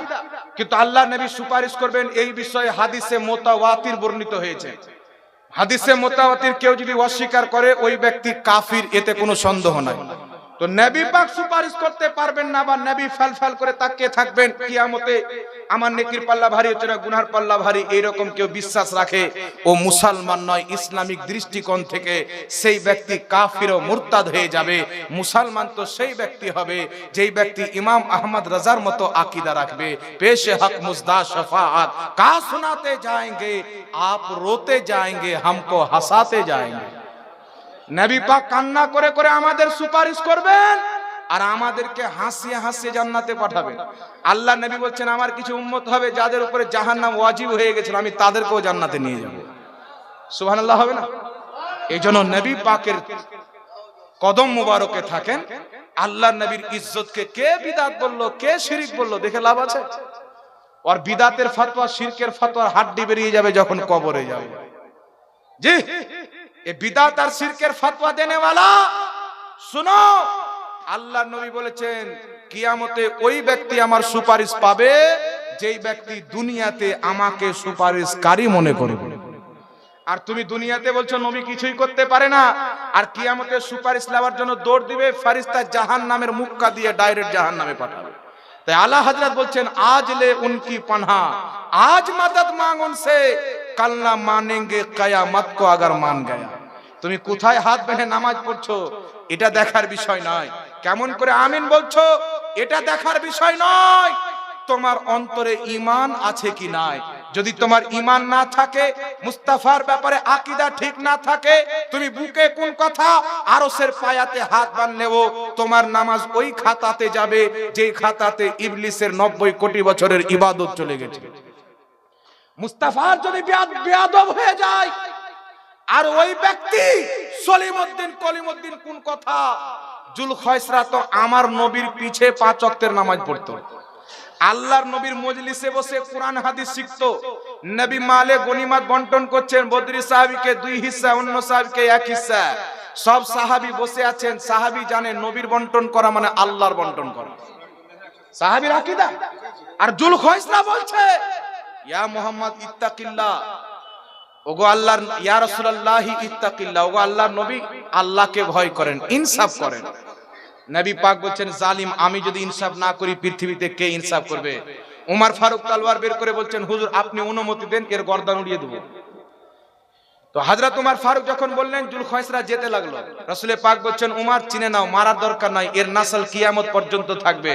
Speaker 1: কিন্তু আল্লাহর নবী সুপারিশ করবেন এই বিষয়ে হাদিসে মুতাওয়াতির বর্ণিত হয়েছে। হাদিসে মুতাওয়াতির কেউ যদি অস্বীকার করে ওই ব্যক্তি কাফির, এতে কোনো সন্দেহ নাই। তো নবী পাক সুপারিশ করতে পারবেন না, বা নবী ফাল করে তাকিয়ে থাকবেন কিয়ামতে আমার নেকির পাল্লা ভারী হচ্ছে না গুনার পাল্লা ভারী, এইরকম কেউ বিশ্বাস রাখে ও মুসলমান নয়। ইসলামিক দৃষ্টিকোণ থেকে সেই ব্যক্তি কাফির ও মুরতাদ হয়ে যাবে। মুসলমান তো সেই ব্যক্তি হবে যেই ব্যক্তি ইমাম আহমদ রাজার মতো আকীদা রাখবে। পেশে হক মুজদা শফাআত কা সুনাতে जाएंगे आप रोते जाएंगे हमको हंसाते जाएंगे। নবী পাক কান্না করে করে আমাদের সুপারিশ করবেন আর আমাদেরকে হাসিয়ে হাসিয়ে জান্নাতে পাঠাবেন। আল্লাহ নবী বলছেন আমার কিছু উম্মত হবে যাদের উপরে জাহান্নাম ওয়াজিব হয়ে গেছিল, আমি তাদেরকেও জান্নাতে নিয়ে যাব। সুবহানাল্লাহ হবে না? এইজন্য নবী পাকের কদম মুবারকে থাকেন। আল্লাহর নবীর ইজ্জতকে কে বিদআত বলল, কে শিরক বলল, দেখে লাভ আছে? আর বিদআতের ফতোয়া শিরকের ফতোয়ার হাড্ডি বেরিয়ে যাবে যখন কবরে যাবে। জি, ये बिदात और शिरकेर फतवा देने वाला सुनो, আল্লাহর নবী বলেছেন কিয়ামতে ওই ব্যক্তি আমার সুপারিশ পাবে যেই ব্যক্তি দুনিয়াতে আমাকে সুপারিশকারী মনে করবে। আর তুমি দুনিয়াতে বলছো নবী কিছুই করতে পারে না, আর কিয়ামতে সুপারিশ নেওয়ার জন্য দৌড় দিবে, ফেরেশতা জাহান্নামের মুক্কা দিয়ে ডাইরেক্ট জাহান্নামে পাঠাবে। তাই আলা হযরত বলছেন আজ লে উনকি পানাহ, আজ মদদ মাंग उनसे, कल ना मानेंगे कयामत को अगर मान गया। তুমি কোথায় হাত বেঁধে নামাজ পড়ছো এটা দেখার বিষয় নয়, কেমন করে আমিন বলছো এটা দেখার বিষয় নয়, তোমার অন্তরে ঈমান আছে কি নাই। যদি তোমার ঈমান না থাকে, মুস্তাফার ব্যাপারে আকীদা ঠিক না থাকে, তুমি বুকে কোন কথা আরশের পায়াতে হাত বাঁধলেও তোমার নামাজ ওই খাতাতে যাবে যেই খাতাতে ইবলিসের 90 কোটি বছরের ইবাদত চলে গেছে। মুস্তাফার যদি বেয়াদব হয়ে যায়, আর ওই ব্যক্তি সলিমউদ্দিন কলিমউদ্দিন কোন কথা, জুলখায়সরা তো আমার নবীর পিছে 5 ওয়াক্তের নামাজ পড়তো, আল্লাহর নবীর মজলিসে বসে কোরআন হাদিস শিখতো, নবী মালে গনিমত বন্টন করছেন, বদরি সাহাবীকে 2 হিস্সা, অন্য সাহাবীকে 1 হিস্সা, সব সাহাবী বসে আছেন। সাহাবী জানে নবীর বন্টন করা মানে আল্লাহর বন্টন করা, সাহাবীর আকীদা। আর জুলখায়সরা বলছে ইয়া মুহাম্মদ ইত্তাকিল্লাহ, ওগো আল্লাহর ইয়া রাসূলুল্লাহ ইত্তাকিল্লাহ, ওগো আল্লাহর নবী আল্লাহকে ভয় করেন, ইনসাফ করেন। নবী পাক বলছেন জালিম আমি যদি ইনসাফ না করি পৃথিবীতে কে ইনসাফ করবে। ওমর ফারুক তলোয়ার বের করে বলছেন হুজুর আপনি অনুমতি দেন এর গর্দান উড়িয়ে দেব। তো হযরত উমর ফারুক যখন বললেন জুলখায়সরা যেতে লাগলো, রাসূল পাক বলছেন উমর চিনে নাও, মারার দরকার নাই, এর নাসল কিয়ামত পর্যন্ত থাকবে।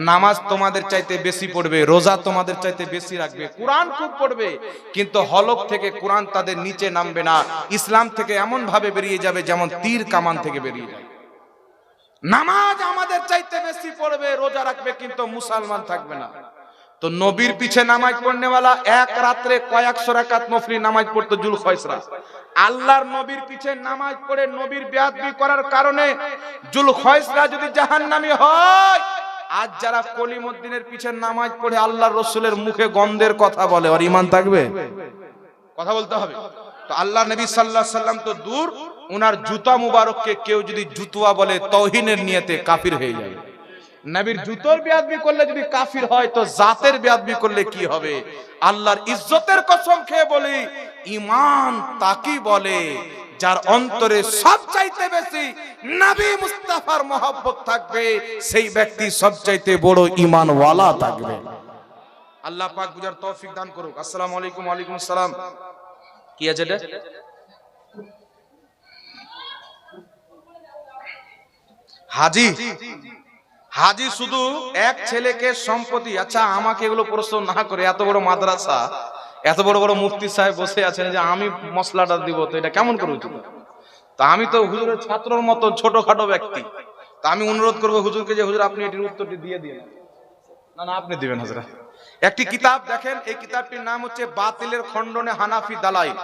Speaker 1: নামাজ তোমাদের চাইতে বেশি পড়বে, রোজা তোমাদের চাইতে বেশি রাখবে, কোরআন খুব পড়বে, কিন্তু হলক থেকে কোরআন তাদের নিচে নামবে না, ইসলাম থেকে এমন ভাবে বেরিয়ে যাবে যেমন তীর কামান থেকে বেরিয়ে যায়। নামাজ আমাদের চাইতে বেশি পড়বে, রোজা রাখবে, কিন্তু মুসলমান থাকবে না। তো নবীর পিছে নামাজ পড়নেওয়ালা এক রাত্রে কয়েকশো রাকাত নফলি নামাজ পড়তো জুলখায়সরা। আল্লাহর নবীর পিছে নামাজ পড়ে নবীর বেয়াদবি করার কারণে জুলখায়সরা যদি জাহান্নামী হয়, আজ যারা কলিমুদ্দিনের পিছে নামাজ পড়ে আল্লাহর রাসূলের মুখে গন্ধের কথা বলে, আর ঈমান থাকবে? কথা বলতে হবে। তো আল্লাহ নবী সাল্লাল্লাহু আলাইহি সাল্লাম তো দূর, উনার জুতা মুবারককে কেউ যদি জুতুয়া বলে তাওহীনের নিয়তে কাফির হয়ে যাবে। নবীর জুতোর বেয়াদবি করলে যদি কাফির হয়, তো জাতের বেয়াদবি করলে কি হবে? আল্লাহর ইজ্জতের কসম খেয়ে বলি, ঈমান তাকি বলে যার অন্তরে সবচাইতে বেশি নবী মুস্তাফার মহব্বত থাকবে, সেই ব্যক্তি সবচাইতে বড় ঈমানওয়ালা থাকবে। আল্লাহ পাক বুঝার তৌফিক দান করুক। আসসালামু আলাইকুম। ওয়া আলাইকুম আসসালাম। কি আছে এটা? হাজি হাজি শুধু এক ছেলেকে সম্পত্তি। আচ্ছা, আমাকে এগুলো প্রশ্ন না করে, এত বড় মাদ্রাসা, এত বড় বড় মুফতি সাহেব বসে আছেন, যে আমি মশলাটা দিব, তো এটা কেমন করে উচিত? তা আমি তো হুজুরের ছাত্রর মতো ছোটখাটো ব্যক্তি, তা আমি অনুরোধ করবো হুজুরকে যে হুজুর আপনি এটির উত্তরটি দিয়ে দিন। না না, আপনি দিবেন হুজুর। একটি কিতাব দেখেন, এই কিতাবটির নাম হচ্ছে বাতিলের খণ্ডনে হানাফি দালাইল।